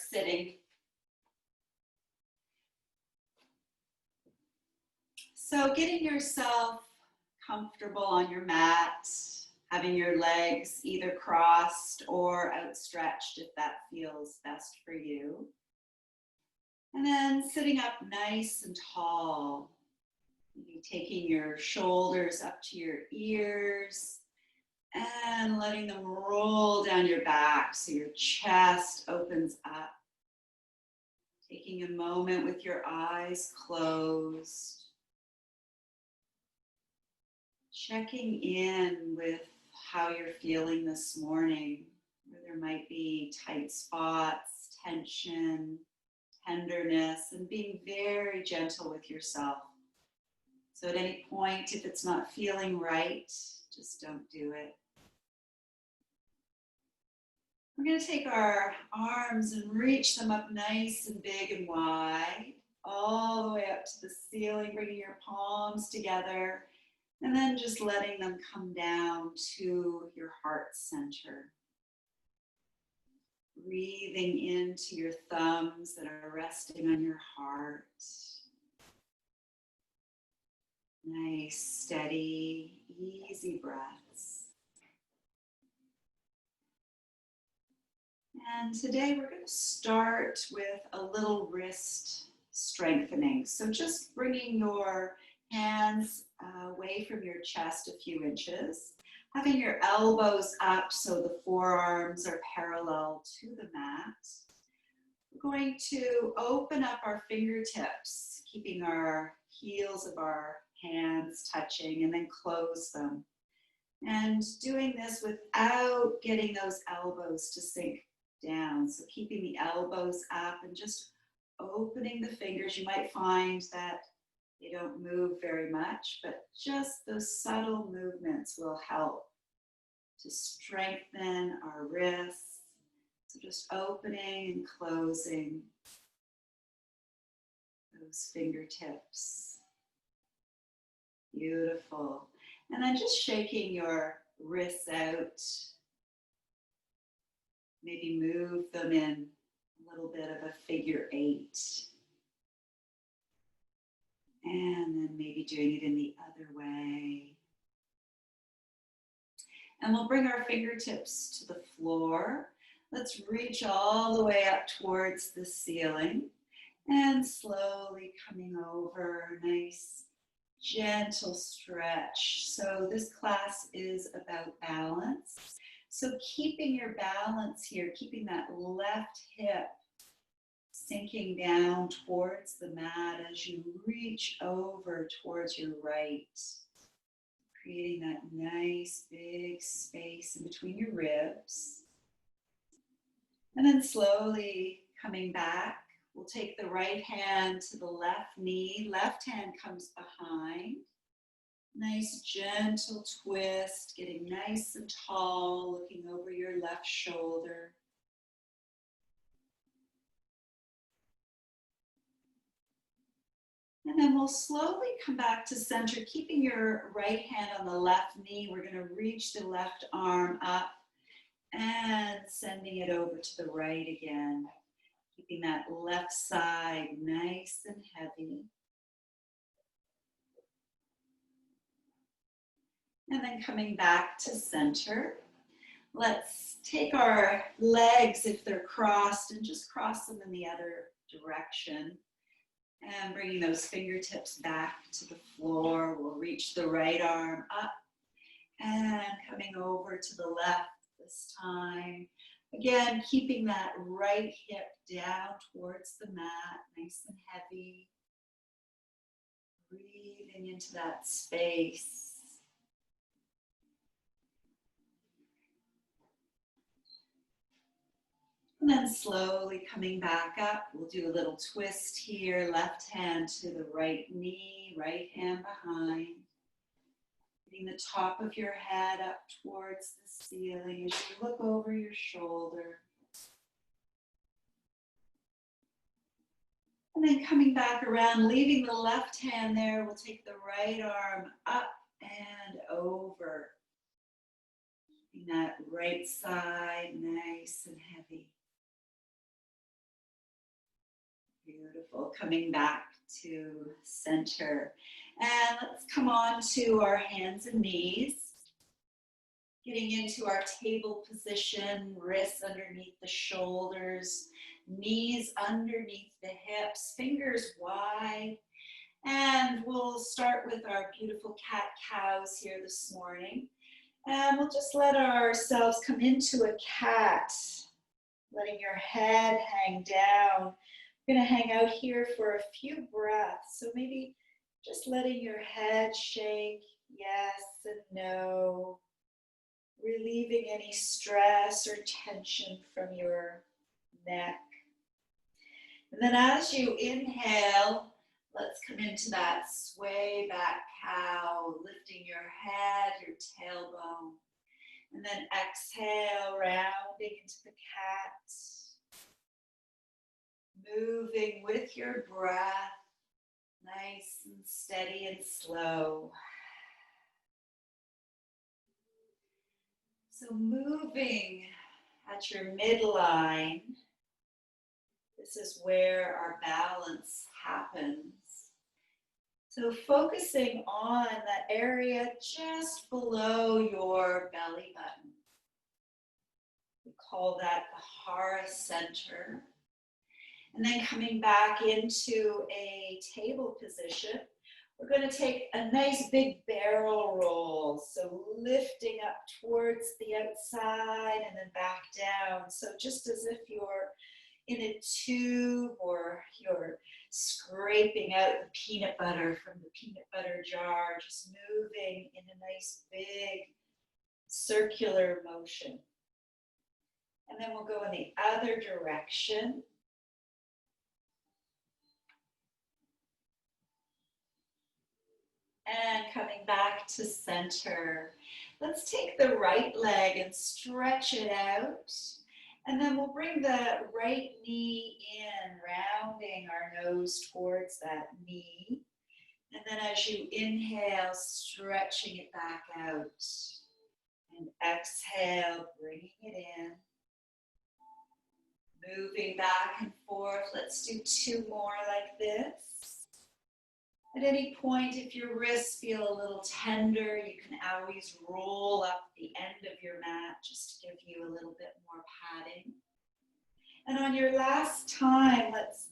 sitting. So getting yourself comfortable on your mat, having your legs either crossed or outstretched if that feels best for you. And then sitting up nice and tall, maybe taking your shoulders up to your ears and letting them roll down your back so your chest opens up. Taking a moment with your eyes closed. Checking in with how you're feeling this morning, where there might be tight spots, tension, tenderness, and being very gentle with yourself. So at any point, if it's not feeling right, just don't do it. We're going to take our arms and reach them up nice and big and wide, all the way up to the ceiling, bringing your palms together, and then just letting them come down to your heart center. Breathing into your thumbs that are resting on your heart. Nice, steady, easy breaths. And today we're going to start with a little wrist strengthening. So just bringing your hands away from your chest a few inches, having your elbows up so the forearms are parallel to the mat. We're going to open up our fingertips, keeping our heels of our hands touching, and then close them. And doing this without getting those elbows to sink down. So keeping the elbows up and just opening the fingers. You might find that they don't move very much, but just those subtle movements will help to strengthen our wrists. So just opening and closing those fingertips. Beautiful. And then just shaking your wrists out. Maybe move them in a little bit of a figure 8. And then maybe doing it in the other way. And we'll bring our fingertips to the floor. Let's reach all the way up towards the ceiling. And slowly coming over, nice, gentle stretch. So this class is about balance. So keeping your balance here, keeping that left hip sinking down towards the mat as you reach over towards your right. Creating that nice big space in between your ribs. And then slowly coming back, we'll take the right hand to the left knee. Left hand comes behind. Nice gentle twist, getting nice and tall, looking over your left shoulder. And then we'll slowly come back to center, keeping your right hand on the left knee. We're going to reach the left arm up and sending it over to the right again. Keeping that left side nice and heavy. And then coming back to center. Let's take our legs, if they're crossed, and just cross them in the other direction. And bringing those fingertips back to the floor. We'll reach the right arm up and coming over to the left this time. Again, keeping that right hip down towards the mat, nice and heavy. Breathing into that space. And then slowly coming back up, we'll do a little twist here. Left hand to the right knee, right hand behind. Getting the top of your head up towards the ceiling as you look over your shoulder. And then coming back around, leaving the left hand there, we'll take the right arm up and over. Keeping that right side nice and heavy. Beautiful. Coming back to center. And let's come on to our hands and knees. Getting into our table position, wrists underneath the shoulders, knees underneath the hips, fingers wide. And we'll start with our beautiful cat-cows here this morning. And we'll just let ourselves come into a cat, letting your head hang down. We're going to hang out here for a few breaths. So maybe just letting your head shake, yes and no. Relieving any stress or tension from your neck. And then as you inhale, let's come into that sway back cow, lifting your head, your tailbone. And then exhale, rounding into the cat. Moving with your breath, nice and steady and slow. So moving at your midline, this is where our balance happens. So focusing on that area just below your belly button. We call that the Hara Center. And then coming back into a table position, we're going to take a nice big barrel roll. So lifting up towards the outside and then back down. So just as if you're in a tube or you're scraping out the peanut butter from the peanut butter jar, just moving in a nice big circular motion. And then we'll go in the other direction. And coming back to center. Let's take the right leg and stretch it out. And then we'll bring the right knee in, rounding our nose towards that knee. And then as you inhale, stretching it back out. And exhale, bringing it in. Moving back and forth. Let's do 2 more like this. At any point, if your wrists feel a little tender, you can always roll up the end of your mat just to give you a little bit more padding. And on your last time, let's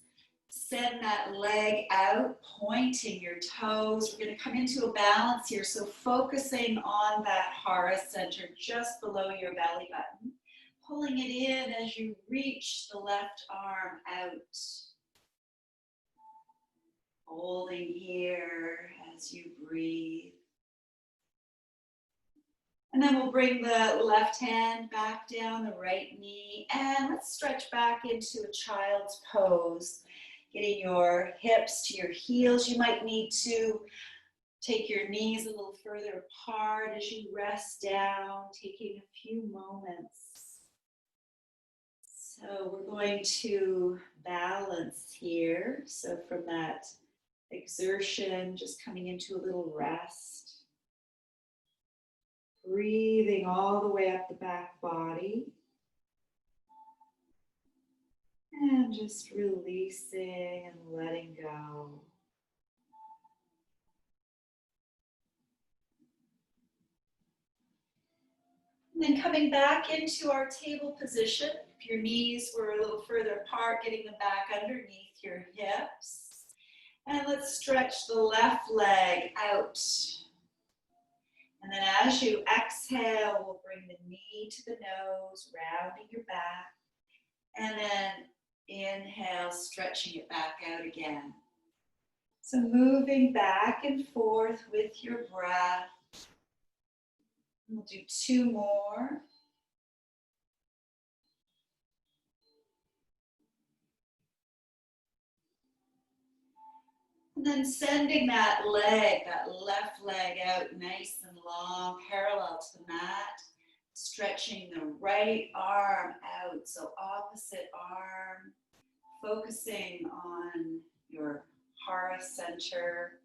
send that leg out, pointing your toes. We're going to come into a balance here. So focusing on that Hara Center just below your belly button, pulling it in as you reach the left arm out. Holding here as you breathe. And then we'll bring the left hand back down, the right knee, and let's stretch back into a child's pose. Getting your hips to your heels. You might need to take your knees a little further apart as you rest down, taking a few moments. So we're going to balance here. So from that exertion, just coming into a little rest. Breathing all the way up the back body. And just releasing and letting go. And then coming back into our table position. If your knees were a little further apart, getting them back underneath your hips. And let's stretch the left leg out. And then as you exhale, we'll bring the knee to the nose, rounding your back. And then inhale, stretching it back out again. So moving back and forth with your breath. We'll do 2 more. And then sending that leg, that left leg out nice and long, parallel to the mat. Stretching the right arm out, so opposite arm. Focusing on your Hara Center,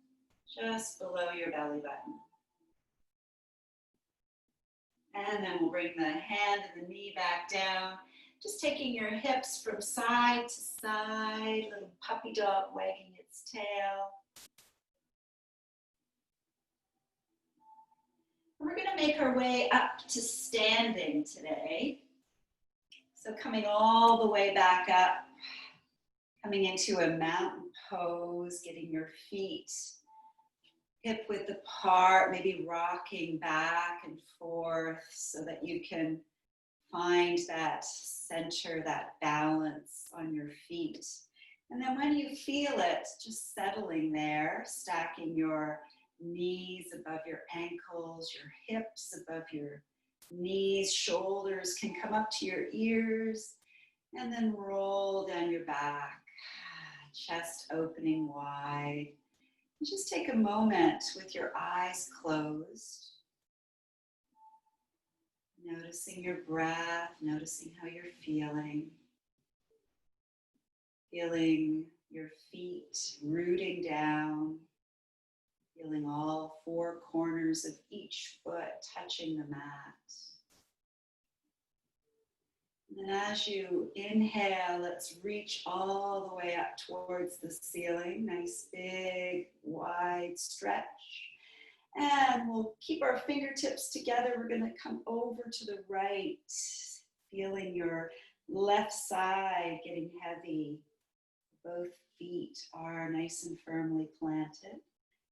just below your belly button. And then we'll bring the hand and the knee back down Just taking your hips from side to side, little puppy dog wagging its tail. And we're going to make our way up to standing today. So coming all the way back up, coming into a mountain pose, getting your feet hip width apart, maybe rocking back and forth so that you can find that center, that balance on your feet. And then when you feel it, just settling there, stacking your knees above your ankles, your hips above your knees, shoulders can come up to your ears, and then roll down your back, chest opening wide. And just take a moment with your eyes closed, noticing your breath, noticing how you're feeling. Feeling your feet rooting down, feeling all four corners of each foot touching the mat. And then as you inhale, let's reach all the way up towards the ceiling. Nice, big, wide stretch. And we'll keep our fingertips together. We're going to come over to the right, feeling your left side getting heavy. Both feet are nice and firmly planted.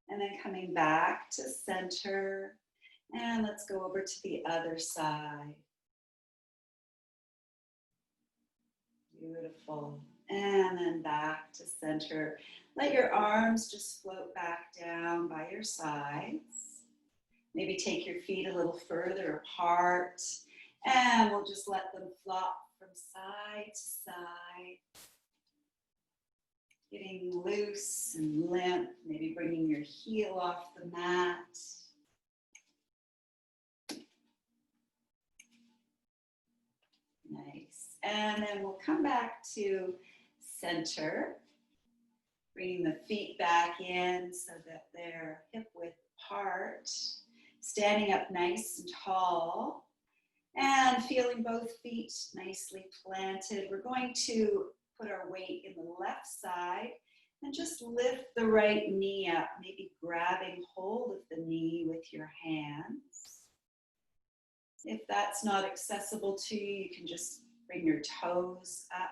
And then coming back to center. And let's go over to the other side. Beautiful. And then back to center. Let your arms just float back down by your sides. Maybe take your feet a little further apart. And we'll just let them flop from side to side. Getting loose and limp. Maybe bringing your heel off the mat. Nice. And then we'll come back to center, bringing the feet back in so that they're hip width apart, standing up nice and tall, and feeling both feet nicely planted. We're going to put our weight in the left side and just lift the right knee up, maybe grabbing hold of the knee with your hands. If that's not accessible to you, you can just bring your toes up.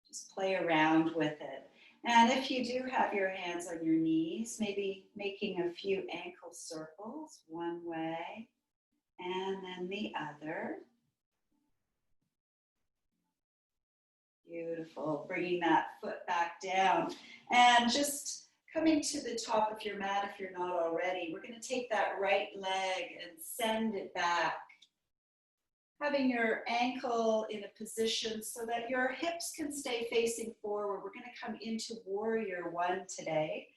Just play around with it. And if you do have your hands on your knees, maybe making a few ankle circles one way and then the other. Beautiful. Bringing that foot back down and just coming to the top of your mat if you're not already. We're going to take that right leg and send it back. Having your ankle in a position so that your hips can stay facing forward. We're going to come into warrior one today.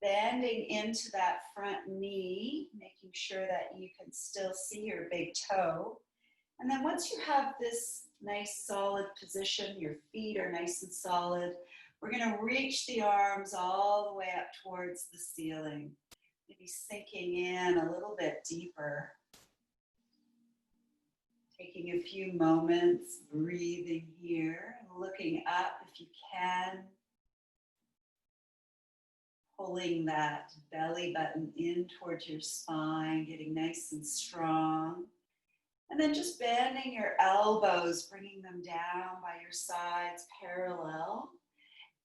Bending into that front knee, making sure that you can still see your big toe. And then once you have this nice solid position, your feet are nice and solid, we're going to reach the arms all the way up towards the ceiling. Maybe sinking in a little bit deeper. Taking a few moments, breathing here, looking up if you can. Pulling that belly button in towards your spine, getting nice and strong. And then just bending your elbows, bringing them down by your sides parallel.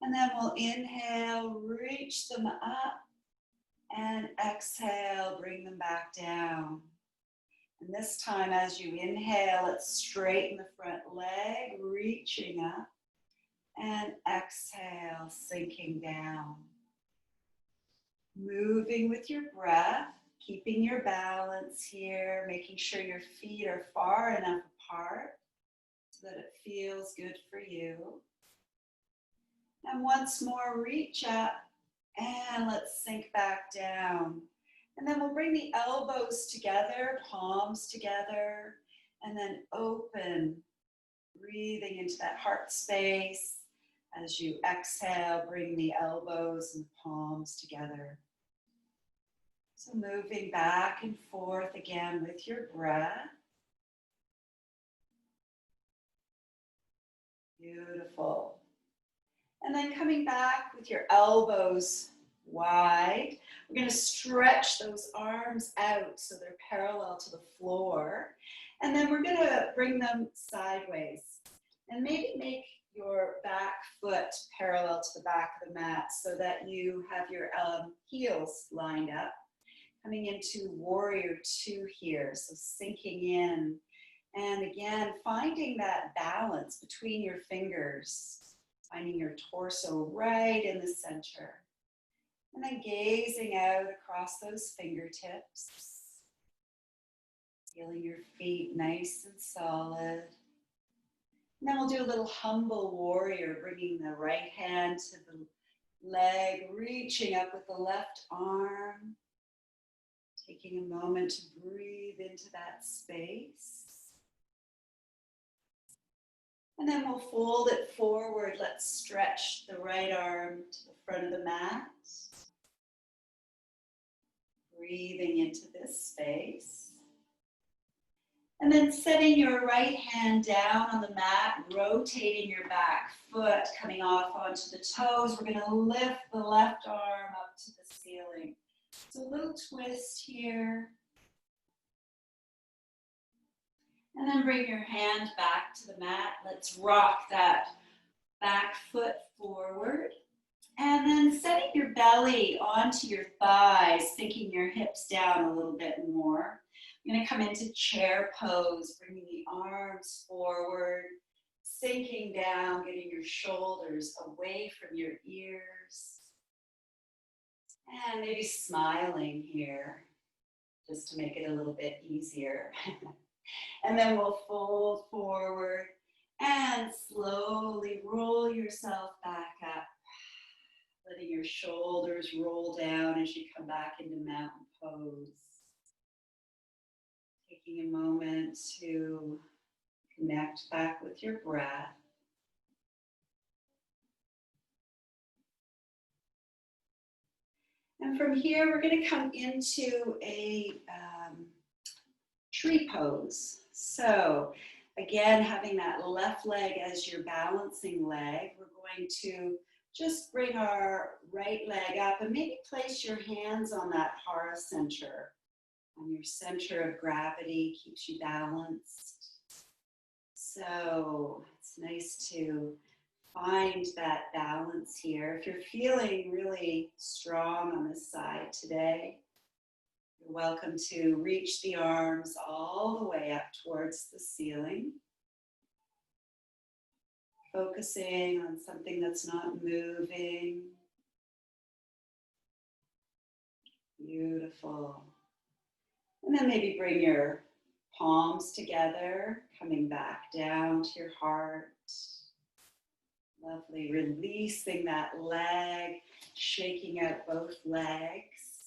And then we'll inhale, reach them up, and exhale, bring them back down. And this time as you inhale, let's straighten the front leg, reaching up, and exhale, sinking down. Moving with your breath, keeping your balance here, making sure your feet are far enough apart so that it feels good for you. And once more, reach up and let's sink back down. And then we'll bring the elbows together, palms together, and then open, breathing into that heart space. As you exhale, bring the elbows and palms together. So moving back and forth again with your breath. Beautiful. And then coming back with your elbows wide, we're going to stretch those arms out so they're parallel to the floor. And then we're going to bring them sideways. And maybe make your back foot parallel to the back of the mat so that you have your heels lined up. Coming into warrior two here, so sinking in. And again, finding that balance between your fingers, finding your torso right in the center. And then gazing out across those fingertips. Feeling your feet nice and solid. And then we'll do a little humble warrior, bringing the right hand to the leg, reaching up with the left arm. Taking a moment to breathe into that space. And then we'll fold it forward. Let's stretch the right arm to the front of the mat. Breathing into this space. And then setting your right hand down on the mat, rotating your back foot, coming off onto the toes. We're going to lift the left arm up to the ceiling. So a little twist here. And then bring your hand back to the mat. Let's rock that back foot forward. And then setting your belly onto your thighs, sinking your hips down a little bit more. You're going to come into chair pose, bringing the arms forward, sinking down, getting your shoulders away from your ears. And maybe smiling here, just to make it a little bit easier. And then we'll fold forward and slowly roll yourself back up, letting your shoulders roll down as you come back into mountain pose. Taking a moment to connect back with your breath. And from here, we're going to come into a tree pose. So again, having that left leg as your balancing leg, we're going to just bring our right leg up and maybe place your hands on that heart center. On your center of gravity, keeps you balanced. So it's nice to find that balance here. If you're feeling really strong on this side today, you're welcome to reach the arms all the way up towards the ceiling. Focusing on something that's not moving. Beautiful. And then maybe bring your palms together, coming back down to your heart. Lovely, releasing that leg, shaking out both legs.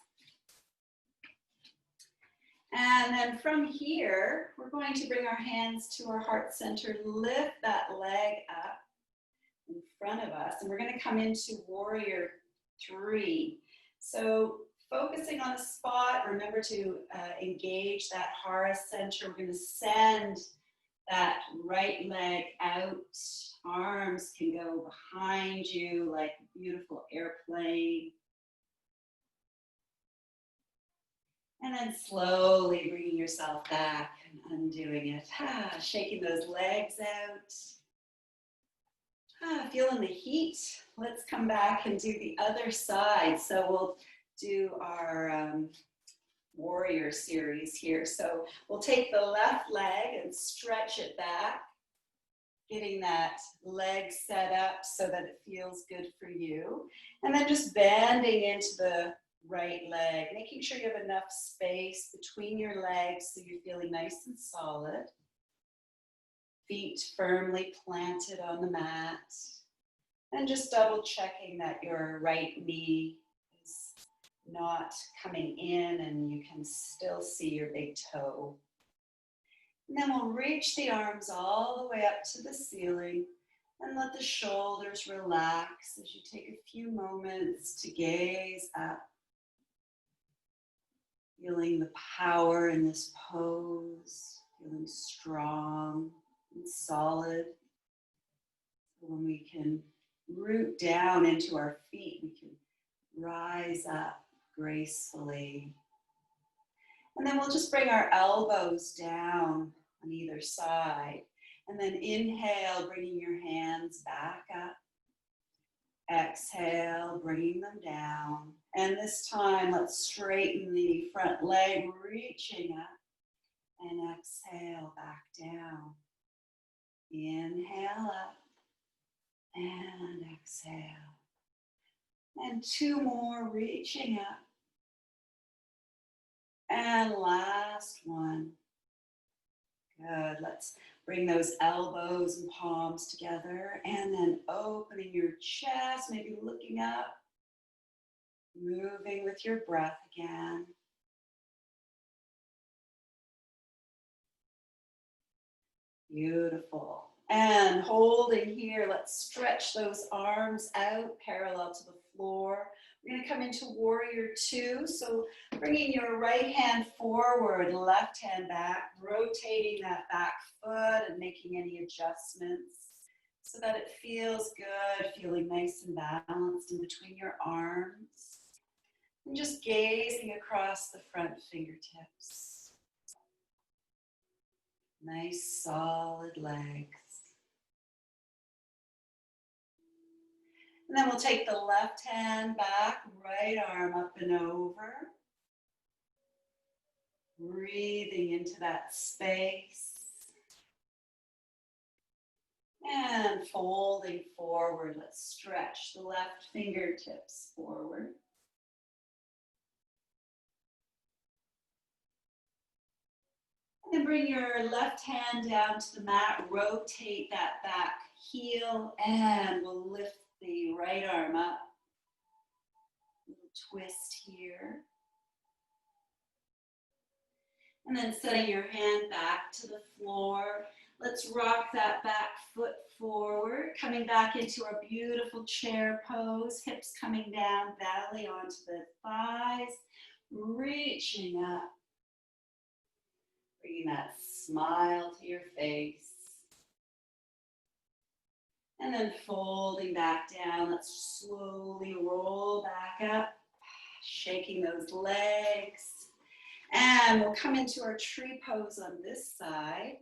And then from here, we're going to bring our hands to our heart center, lift that leg up in front of us, and we're going to come into warrior three. So focusing on a spot, remember to engage that hara center. We're going to send that right leg out. Arms can go behind you like a beautiful airplane. And then slowly bringing yourself back and undoing it. Shaking those legs out. Feeling the heat. Let's come back and do the other side. So we'll do our warrior series here. So we'll take the left leg and stretch it back, getting that leg set up so that it feels good for you. And then just bending into the right leg, making sure you have enough space between your legs so you're feeling nice and solid. Feet firmly planted on the mat. And just double checking that your right knee is not coming in and you can still see your big toe. And then we'll reach the arms all the way up to the ceiling and let the shoulders relax as you take a few moments to gaze up. Feeling the power in this pose, feeling strong and solid. When we can root down into our feet, we can rise up gracefully. And then we'll just bring our elbows down on either side. And then inhale, bringing your hands back up. Exhale, bringing them down. And this time, let's straighten the front leg, reaching up. And exhale, back down. Inhale up. And exhale. And two more, reaching up. And last one. Good. Let's bring those elbows and palms together. And then opening your chest, maybe looking up. Moving with your breath again. Beautiful. And holding here, let's stretch those arms out parallel to the floor. We're going to come into warrior two. So bringing your right hand forward, left hand back, rotating that back foot and making any adjustments so that it feels good, feeling nice and balanced in between your arms. And just gazing across the front fingertips. Nice solid legs. And then we'll take the left hand back, right arm up and over. Breathing into that space. And folding forward, let's stretch the left fingertips forward. And then bring your left hand down to the mat, rotate that back heel, and we'll lift the right arm up. Little twist here. And then setting your hand back to the floor. Let's rock that back foot forward, coming back into our beautiful chair pose, hips coming down, belly onto the thighs, reaching up. Bringing that smile to your face. And then folding back down, let's slowly roll back up, shaking those legs. And we'll come into our tree pose on this side.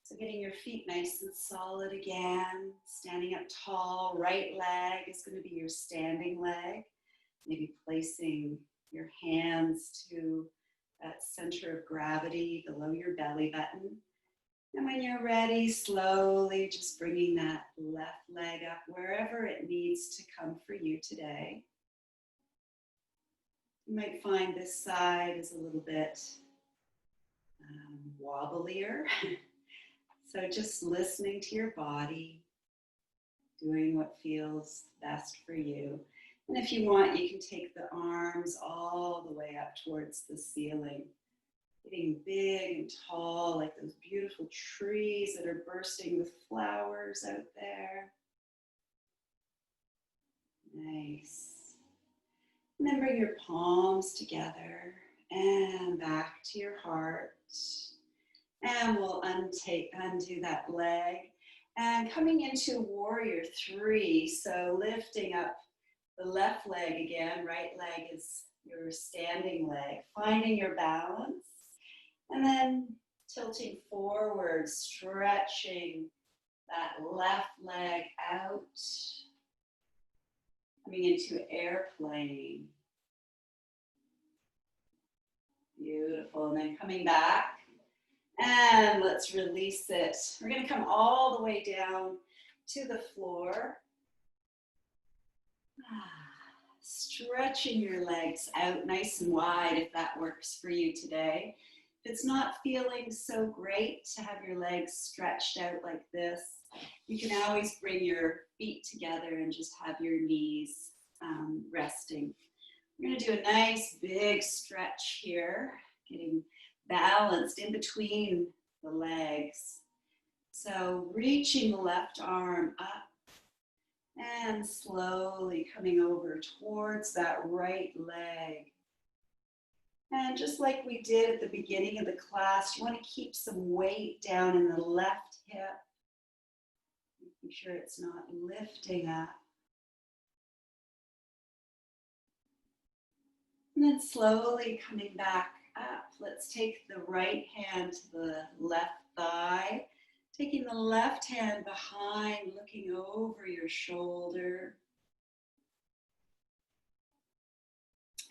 So getting your feet nice and solid again, standing up tall, right leg is going to be your standing leg. Maybe placing your hands to that center of gravity below your belly button. And when you're ready, slowly just bringing that left leg up wherever it needs to come for you today. You might find this side is a little bit wobblier. So just listening to your body, doing what feels best for you. And if you want, you can take the arms all the way up towards the ceiling, getting big and tall like those beautiful trees that are bursting with flowers out there. Nice. And then bring your palms together and back to your heart. And we'll undo that leg. And coming into warrior three, so lifting up the left leg again, right leg is your standing leg, finding your balance, and then tilting forward, stretching that left leg out, coming into airplane. Beautiful, and then coming back, and let's release it. We're going to come all the way down to the floor. Stretching your legs out nice and wide if that works for you today. If it's not feeling so great to have your legs stretched out like this, you can always bring your feet together and just have your knees resting. We're going to do a nice big stretch here, getting balanced in between the legs. So reaching the left arm up and slowly coming over towards that right leg. And just like we did at the beginning of the class, you want to keep some weight down in the left hip. Make sure it's not lifting up. And then slowly coming back up. Let's take the right hand to the left thigh. Taking the left hand behind, looking over your shoulder.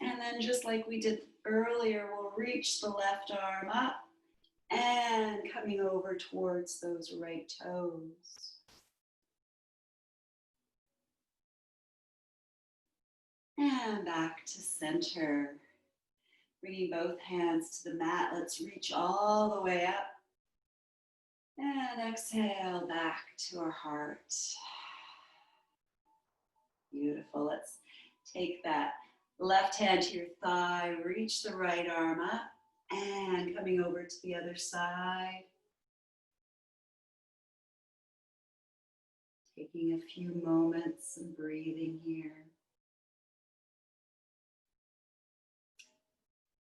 And then just like we did earlier, we'll reach the left arm up and coming over towards those right toes. And back to center. Bringing both hands to the mat. Let's reach all the way up. And exhale back to our heart. Beautiful. Let's take that left hand to your thigh. Reach the right arm up. And coming over to the other side. Taking a few moments and breathing here.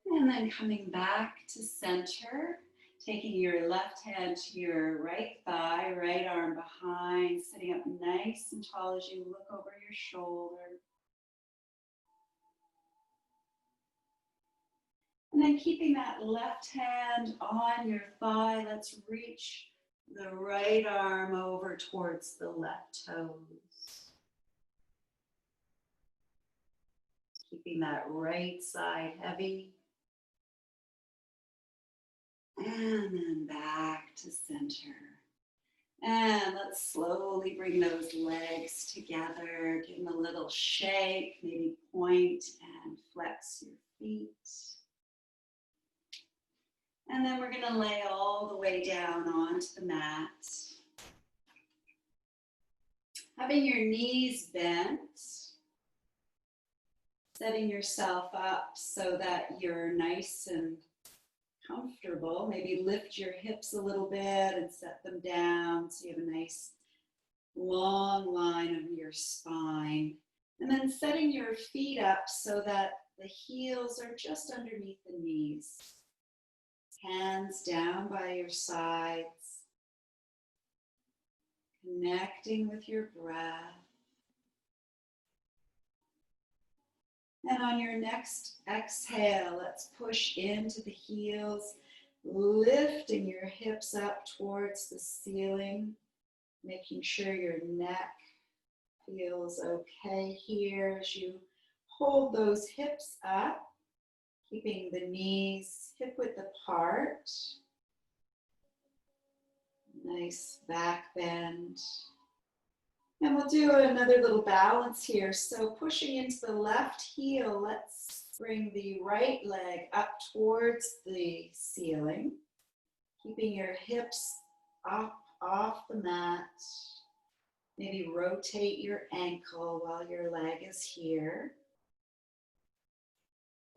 And then coming back to center, taking your left hand to your right thigh, right arm behind, sitting up nice and tall as you look over your shoulder. And then keeping that left hand on your thigh, let's reach the right arm over towards the left toes. Keeping that right side heavy. And then back to center. And let's slowly bring those legs together. Give them a little shake, maybe point and flex your feet. And then we're going to lay all the way down onto the mat. Having your knees bent. Setting yourself up so that you're nice and comfortable. Maybe lift your hips a little bit and set them down so you have a nice long line of your spine. And then setting your feet up so that the heels are just underneath the knees. Hands down by your sides. Connecting with your breath. And on your next exhale, let's push into the heels, lifting your hips up towards the ceiling, making sure your neck feels okay here as you hold those hips up, keeping the knees hip width apart. Nice back bend. And we'll do another little balance here. So pushing into the left heel, let's bring the right leg up towards the ceiling. Keeping your hips up off the mat. Maybe rotate your ankle while your leg is here.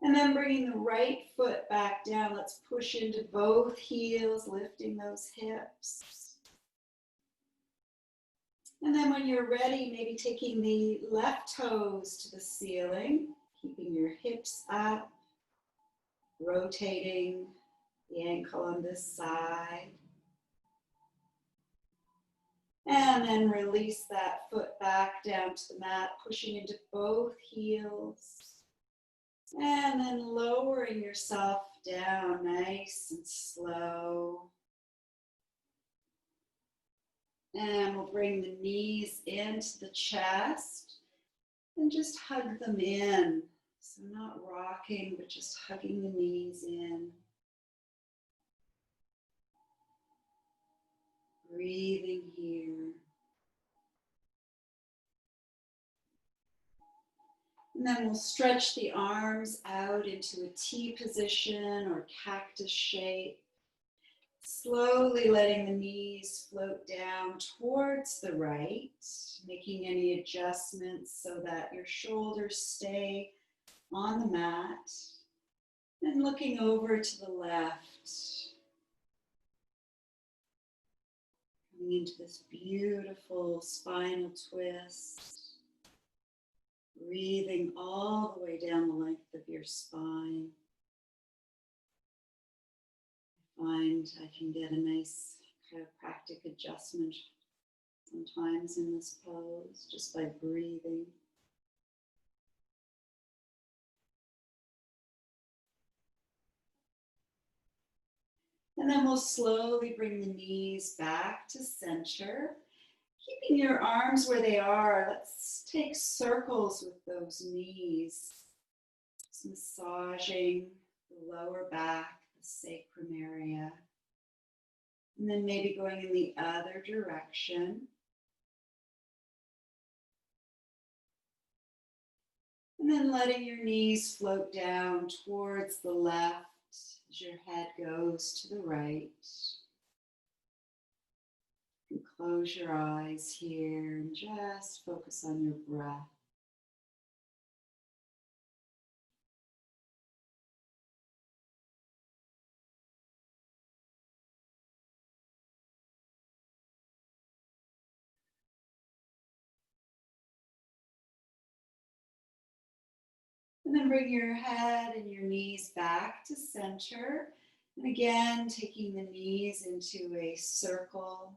And then bringing the right foot back down, let's push into both heels, lifting those hips. And then when you're ready, maybe taking the left toes to the ceiling, keeping your hips up, rotating the ankle on this side. And then release that foot back down to the mat, pushing into both heels. And then lowering yourself down nice and slow. And we'll bring the knees into the chest and just hug them in. So not rocking, but just hugging the knees in. Breathing here. And then we'll stretch the arms out into a T position or cactus shape. Slowly letting the knees float down towards the right, making any adjustments so that your shoulders stay on the mat. And looking over to the left. Coming into this beautiful spinal twist. Breathing all the way down the length of your spine. Find I can get a nice chiropractic adjustment sometimes in this pose, just by breathing. And then we'll slowly bring the knees back to center. Keeping your arms where they are, let's take circles with those knees. Just massaging the lower back, the sacrum area. And then maybe going in the other direction. And then letting your knees float down towards the left as your head goes to the right. And close your eyes here and just focus on your breath. And then bring your head and your knees back to center. And again, taking the knees into a circle.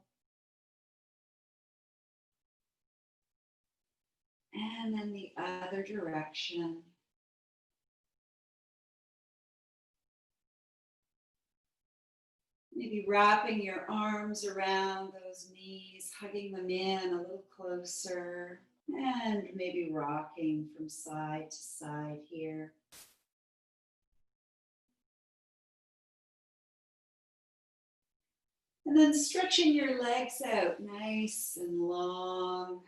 And then the other direction. Maybe wrapping your arms around those knees, hugging them in a little closer, and maybe rocking from side to side here. And then stretching your legs out nice and long,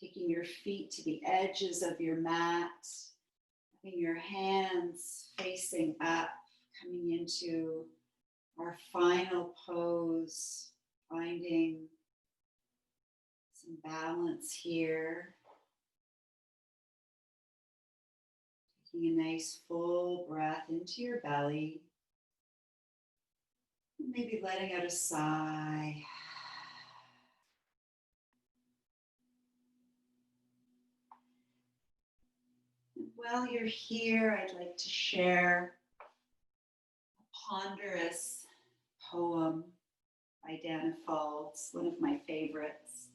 taking your feet to the edges of your mat, having your hands facing up, coming into our final pose, finding some balance here. Taking a nice full breath into your belly. Maybe letting out a sigh. And while you're here, I'd like to share a ponderous poem by Danna Faulds, one of my favorites,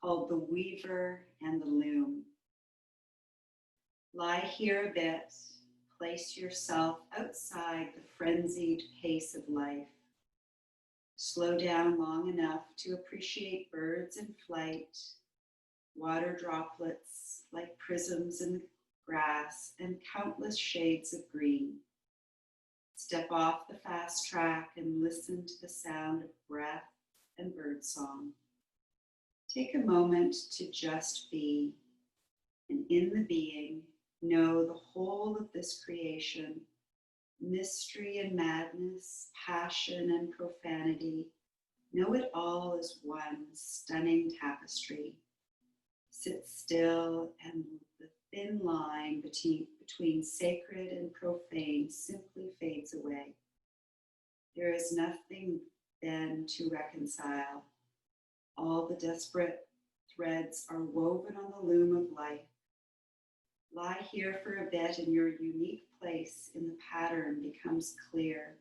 called The Weaver and the Loom. Lie here a bit, place yourself outside the frenzied pace of life. Slow down long enough to appreciate birds in flight, water droplets like prisms in the grass, and countless shades of green. Step off the fast track and listen to the sound of breath and birdsong. Take a moment to just be, and in the being, know the whole of this creation, mystery and madness, passion and profanity. Know it all as one stunning tapestry. Sit still, and the thin line between sacred and profane simply fades away. There is nothing then to reconcile. All the desperate threads are woven on the loom of life. Lie here for a bit, and your unique place in the pattern becomes clear.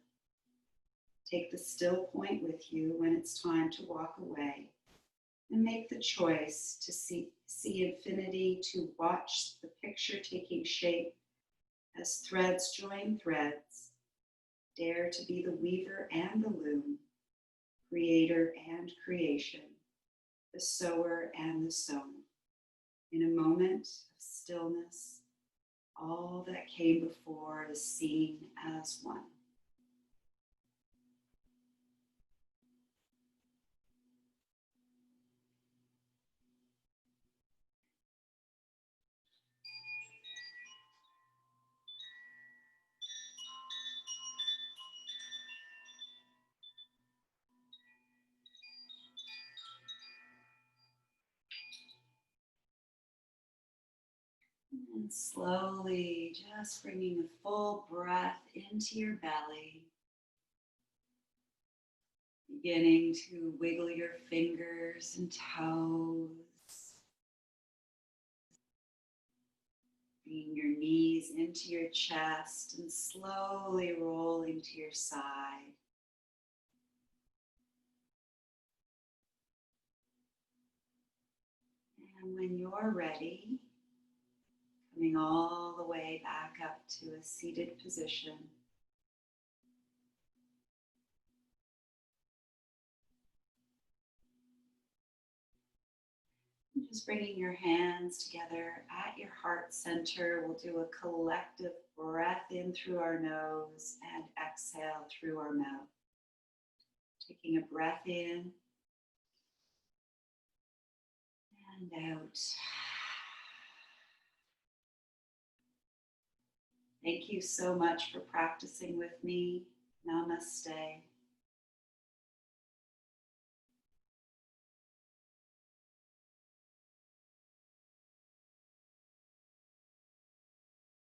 Take the still point with you when it's time to walk away, and make the choice to see infinity, to watch the picture taking shape as threads join threads. Dare to be the weaver and the loom, creator and creation, the sower and the sown. In a moment of stillness, all that came before is seen as one. And slowly just bringing a full breath into your belly. Beginning to wiggle your fingers and toes. Bringing your knees into your chest and slowly rolling to your side. And when you're ready, coming all the way back up to a seated position. Just bringing your hands together at your heart center. We'll do a collective breath in through our nose and exhale through our mouth. Taking a breath in and out. Thank you so much for practicing with me. Namaste.